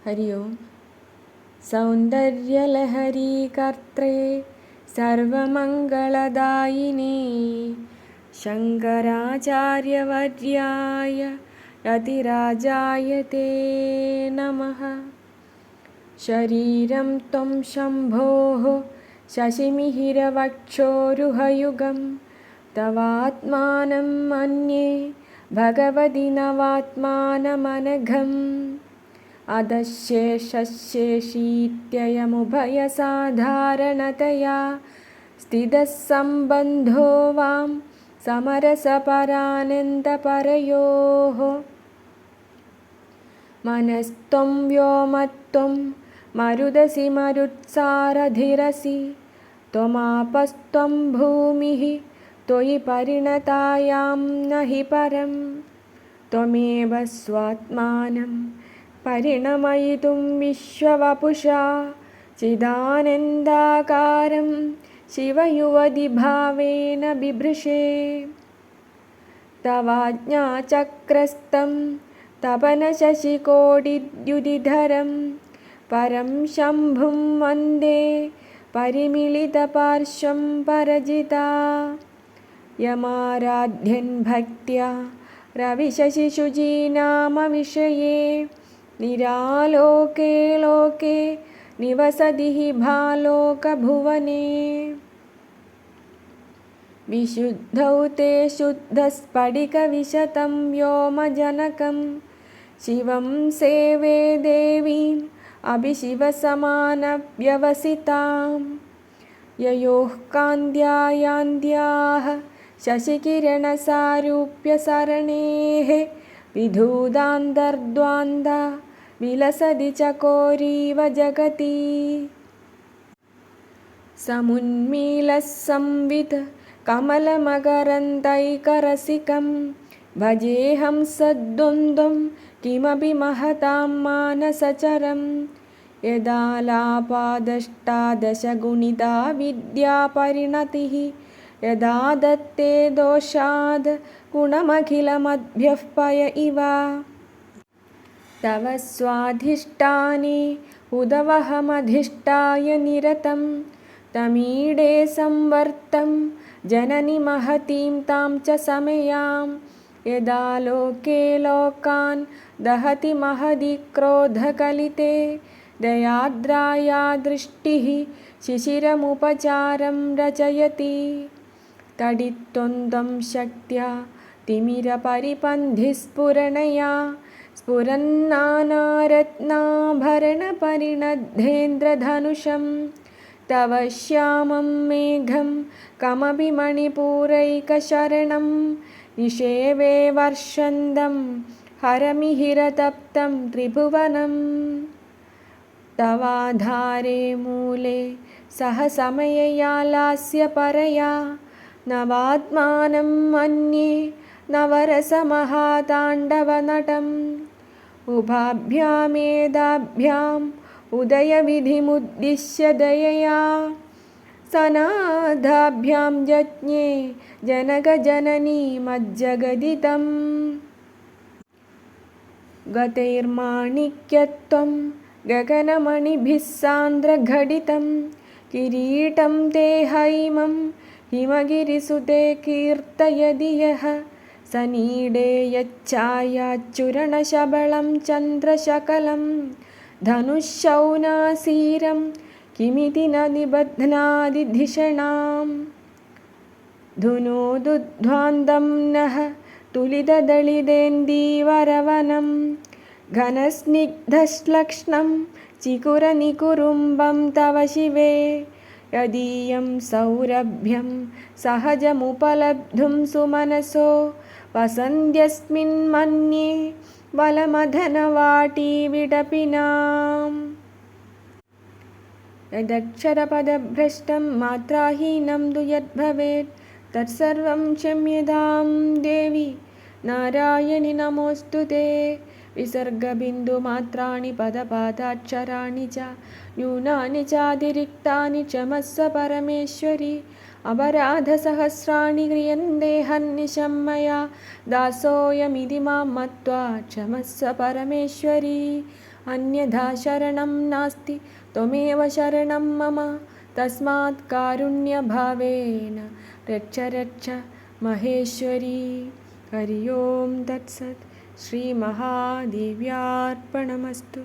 हरि ओम्। सौन्दर्यलहरीकर्त्रे सर्वमङ्गलदायिने शङ्कराचार्यवर्याय यतिराजाय ते नमः। शरीरं त्वं शम्भोः शशिमिहिरवक्षोरुहयुगं तवात्मानं मन्ये भगवति नवात्मानमनघम्। अधशेषशेषीत्ययमुभयसाधारणतया स्थितः सम्बन्धो वां समरसपरानन्दपरयोः। मनस्त्वं व्योमत्वं मरुदसि मरुत्सारधिरसि त्वमापस्त्वं भूमिः त्वयि परिणतायां न हि परं। त्वमेव स्वात्मानं परिणमयितुं विश्ववपुषा चिदानन्दाकारं शिवयुवतिभावेन बिभृशे। तवाज्ञाचक्रस्तं तपनशशिकोटिद्युतिधरं परं शम्भुं वन्दे परिमिलितपार्श्वं परजिता। यमाराध्यन् भक्त्या रविशशिशुचीनामविषये निरालोके लोके निवसति हि भालोकभुवने। विशुद्धौ ते शुद्धस्फटिकविशतं व्योमजनकं शिवं सेवे देवीम् अभिशिवसमानव्यवसितां। ययोः कान्त्यायान्त्याः शशिकिरणसारूप्यसरणेः विधूदान्तर्द्वान्दा विलसति चकोरीव जगति। समुन्मीलः संवित् कमलमकरन्दैकरसिकं भजेऽहं सद्वन्द्वं किमपि महतां मानसचरं। यदालापादष्टादशगुणिता विद्यापरिणतिः यदा दत्ते दोषाद् गुणमखिलमद्भ्यः पय इव। तव स्वाधिष्ठाने उदवहमधिष्ठाय निरतं तमीडे संवर्तं जननि महतीं तां च समयां। यदा लोके लोकान् दहति महदी क्रोधकलिते दयाद्राया दृष्टिः शिशिरमुपचारं रचयति। तडित्वन्तं शक्त्या तिमिरपरिपन्थिस्फुरणया स्फुरन्नानारत्नाभरणपरिणद्धेन्द्रधनुषं। तव श्यामं मेघं कमपि मणिपूरैकशरणं निषेवे वर्षन्दं हरमिहिरतप्तं त्रिभुवनं। तवाधारे मूले सह समयया लास्यपरया नवात्मानं मन्ये नवरसमहाताण्डवनटम्। उभाभ्यामेदाभ्याम् उदयविधिमुद्दिश्य दयया सनादाभ्यां यज्ञे जनकजननीमज्जगदितम्। गतैर्माणिक्यत्वं गगनमणिभिः सान्द्रघटितं किरीटं ते हैमं हिमगिरिसुते कीर्तयति यः। सनीडे यच्छायाच्चूरणशबलं चन्द्रशकलं धनुःशौनासीरं किमिति न निबध्नाति धिषणाम्। धुनोदुध्वान्तं नः तुलितदलितेन्दीवरवनं घनस्निग्धश्लक्ष्णं चिकुरनिकुरुम्बं तव शिवे। यदीयं सौरभ्यं सहजमुपलब्धुं सुमनसो वसन्त्यस्मिन्मन्ये बलमधनवाटीविडपिनाम्। यदक्षरपदभ्रष्टं मात्राहीनं तु यद्भवेत् तत्सर्वं क्षम्यतां देवि नारायणि नमोऽस्तु ते। विसर्गबिन्दुमात्राणि पदपादाक्षराणि च न्यूनानि चातिरिक्तानि क्षमस्व परमेश्वरि। अपराधसहस्राणि क्रियन्ते हन्निशं मया दासोऽयमिति मां मत्वा क्षमस्व परमेश्वरी। अन्यथा शरणं नास्ति त्वमेव शरणं मम तस्मात् कारुण्यभावेन रक्ष रक्ष महेश्वरी। हरि ओं तत्सत्। श्रीमहादेव्यार्पणमस्तु।